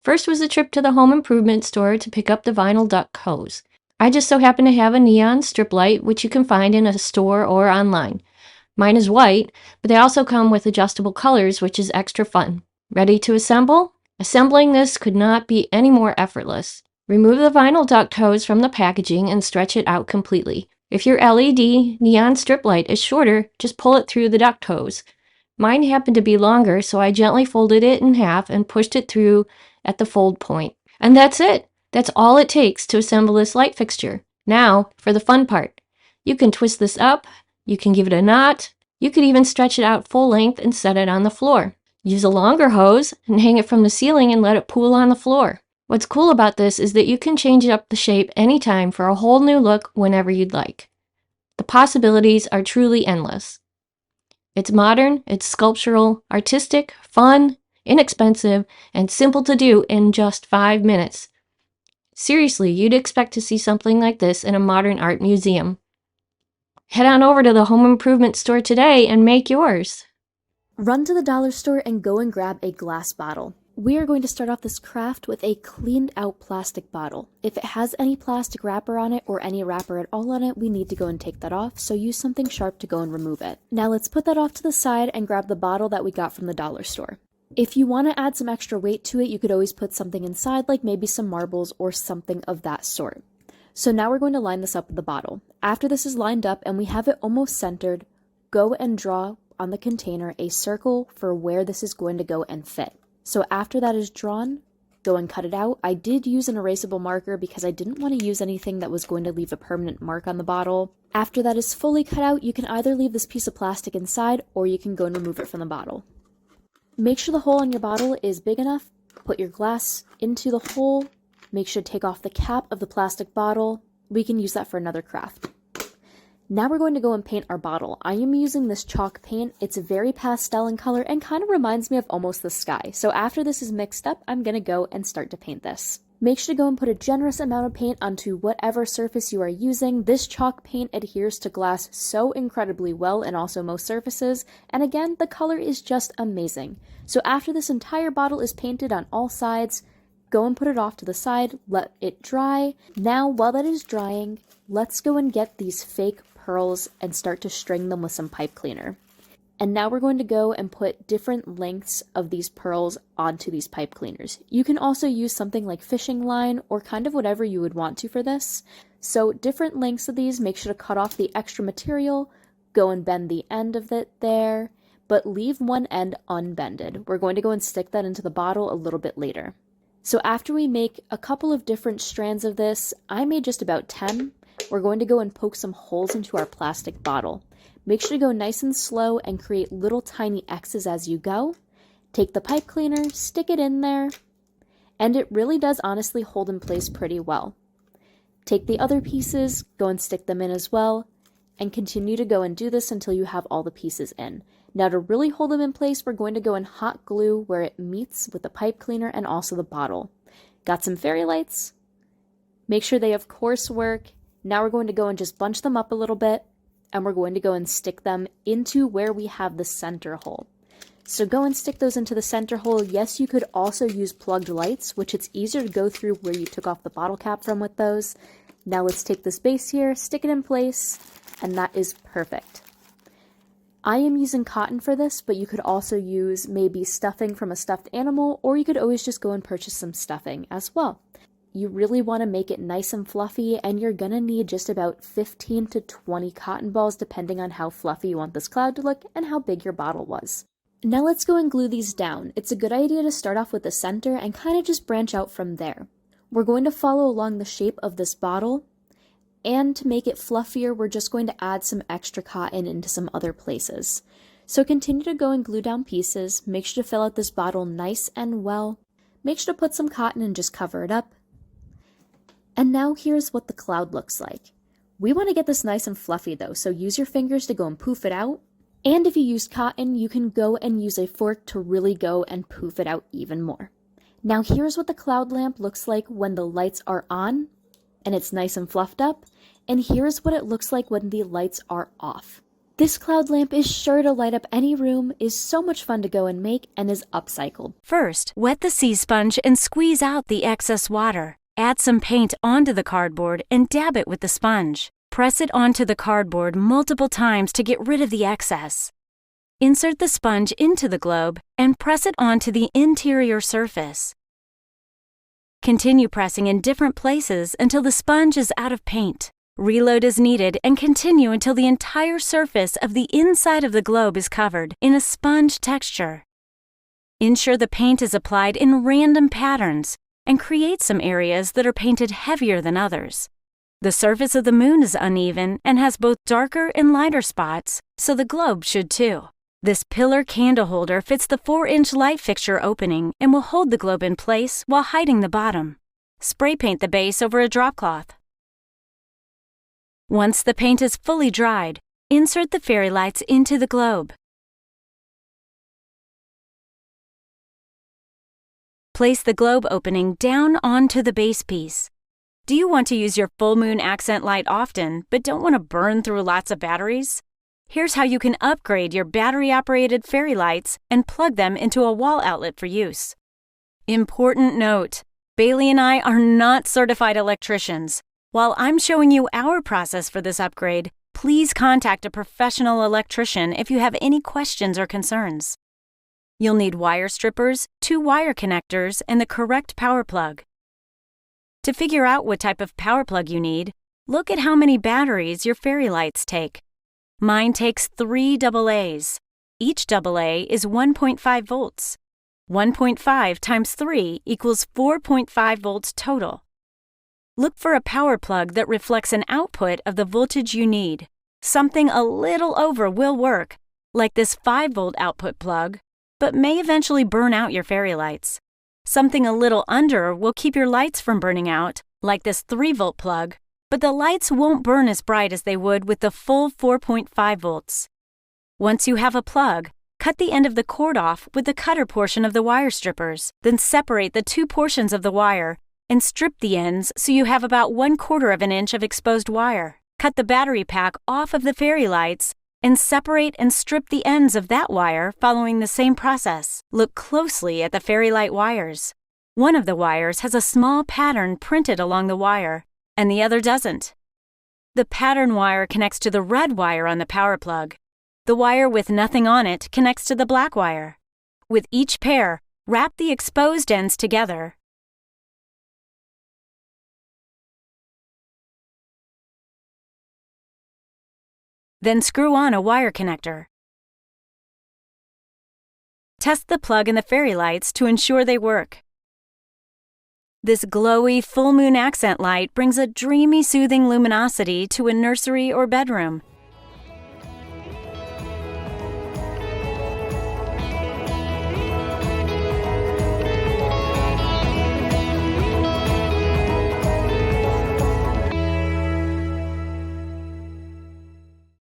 First was a trip to the home improvement store to pick up the vinyl duck hose. I just so happen to have a neon strip light, which you can find in a store or online. Mine is white, but they also come with adjustable colors, which is extra fun. Ready to assemble? Assembling this could not be any more effortless. Remove the vinyl duct hose from the packaging and stretch it out completely. If your LED neon strip light is shorter, just pull it through the duct hose. Mine happened to be longer, so I gently folded it in half and pushed it through at the fold point. And that's it. That's all it takes to assemble this light fixture. Now, for the fun part. You can twist this up, you can give it a knot, you could even stretch it out full length and set it on the floor. Use a longer hose and hang it from the ceiling and let it pool on the floor. What's cool about this is that you can change up the shape anytime for a whole new look whenever you'd like. The possibilities are truly endless. It's modern, it's sculptural, artistic, fun, inexpensive, and simple to do in just 5 minutes. Seriously, you'd expect to see something like this in a modern art museum. Head on over to the home improvement store today and make yours. Run to the dollar store and go and grab a glass bottle. We are going to start off this craft with a cleaned out plastic bottle. If it has any plastic wrapper on it or any wrapper at all on it, we need to go and take that off, so use something sharp to go and remove it. Now let's put that off to the side and grab the bottle that we got from the dollar store. If you want to add some extra weight to it, you could always put something inside, like maybe some marbles or something of that sort. So now we're going to line this up with the bottle. After this is lined up and we have it almost centered, go and draw on the container a circle for where this is going to go and fit. So after that is drawn, go and cut it out. I did use an erasable marker because I didn't want to use anything that was going to leave a permanent mark on the bottle. After that is fully cut out, you can either leave this piece of plastic inside or you can go and remove it from the bottle. Make sure the hole on your bottle is big enough. Put your glass into the hole. Make sure to take off the cap of the plastic bottle. We can use that for another craft. Now we're going to go and paint our bottle. I am using this chalk paint. It's very pastel in color and kind of reminds me of almost the sky. So after this is mixed up, I'm going to go and start to paint this. Make sure to go and put a generous amount of paint onto whatever surface you are using. This chalk paint adheres to glass so incredibly well and also most surfaces. And again, the color is just amazing. So after this entire bottle is painted on all sides, go and put it off to the side, let it dry. Now, while that is drying, let's go and get these fake pearls and start to string them with some pipe cleaner. And now we're going to go and put different lengths of these pearls onto these pipe cleaners. You can also use something like fishing line or kind of whatever you would want to for this. So different lengths of these, make sure to cut off the extra material, go and bend the end of it there, but leave one end unbended. We're going to go and stick that into the bottle a little bit later. So after we make a couple of different strands of this, I made just about 10. We're going to go and poke some holes into our plastic bottle. Make sure to go nice and slow and create little tiny X's as you go. Take the pipe cleaner, stick it in there, and it really does honestly hold in place pretty well. Take the other pieces, go and stick them in as well, and continue to go and do this until you have all the pieces in. Now to really hold them in place, we're going to go and hot glue where it meets with the pipe cleaner and also the bottle. Got some fairy lights? Make sure they of course work. Now we're going to go and just bunch them up a little bit, and we're going to go and stick them into where we have the center hole. So go and stick those into the center hole. Yes, you could also use plugged lights, which it's easier to go through where you took off the bottle cap from with those. Now let's take this base here, stick it in place, and that is perfect. I am using cotton for this, but you could also use maybe stuffing from a stuffed animal, or you could always just go and purchase some stuffing as well. You really want to make it nice and fluffy, and you're going to need just about 15 to 20 cotton balls depending on how fluffy you want this cloud to look and how big your bottle was. Now let's go and glue these down. It's a good idea to start off with the center and kind of just branch out from there. We're going to follow along the shape of this bottle, and to make it fluffier, we're just going to add some extra cotton into some other places. So continue to go and glue down pieces. Make sure to fill out this bottle nice and well. Make sure to put some cotton and just cover it up. And now here's what the cloud looks like. We want to get this nice and fluffy though, so use your fingers to go and poof it out. And if you used cotton, you can go and use a fork to really go and poof it out even more. Now here's what the cloud lamp looks like when the lights are on and it's nice and fluffed up. And here's what it looks like when the lights are off. This cloud lamp is sure to light up any room, is so much fun to go and make, and is upcycled. First, wet the sea sponge and squeeze out the excess water. Add some paint onto the cardboard and dab it with the sponge. Press it onto the cardboard multiple times to get rid of the excess. Insert the sponge into the globe and press it onto the interior surface. Continue pressing in different places until the sponge is out of paint. Reload as needed and continue until the entire surface of the inside of the globe is covered in a sponge texture. Ensure the paint is applied in random patterns and create some areas that are painted heavier than others. The surface of the moon is uneven and has both darker and lighter spots, so the globe should too. This pillar candle holder fits the 4-inch light fixture opening and will hold the globe in place while hiding the bottom. Spray paint the base over a drop cloth. Once the paint is fully dried, insert the fairy lights into the globe. Place the globe opening down onto the base piece. Do you want to use your full moon accent light often, but don't want to burn through lots of batteries? Here's how you can upgrade your battery-operated fairy lights and plug them into a wall outlet for use. Important note: Bailey and I are not certified electricians. While I'm showing you our process for this upgrade, please contact a professional electrician if you have any questions or concerns. You'll need wire strippers, 2 wire connectors, and the correct power plug. To figure out what type of power plug you need, look at how many batteries your fairy lights take. Mine takes 3 AA's. Each AA is 1.5 volts. 1.5 times 3 equals 4.5 volts total. Look for a power plug that reflects an output of the voltage you need. Something a little over will work, like this 5-volt output plug, but may eventually burn out your fairy lights. Something a little under will keep your lights from burning out, like this 3-volt plug, but the lights won't burn as bright as they would with the full 4.5 volts. Once you have a plug, cut the end of the cord off with the cutter portion of the wire strippers, then separate the 2 portions of the wire and strip the ends so you have about 1/4 of an inch of exposed wire. Cut the battery pack off of the fairy lights and separate and strip the ends of that wire following the same process. Look closely at the fairy light wires. One of the wires has a small pattern printed along the wire, and the other doesn't. The pattern wire connects to the red wire on the power plug. The wire with nothing on it connects to the black wire. With each pair, wrap the exposed ends together. Then screw on a wire connector. Test the plug in the fairy lights to ensure they work. This glowy full moon accent light brings a dreamy, soothing luminosity to a nursery or bedroom.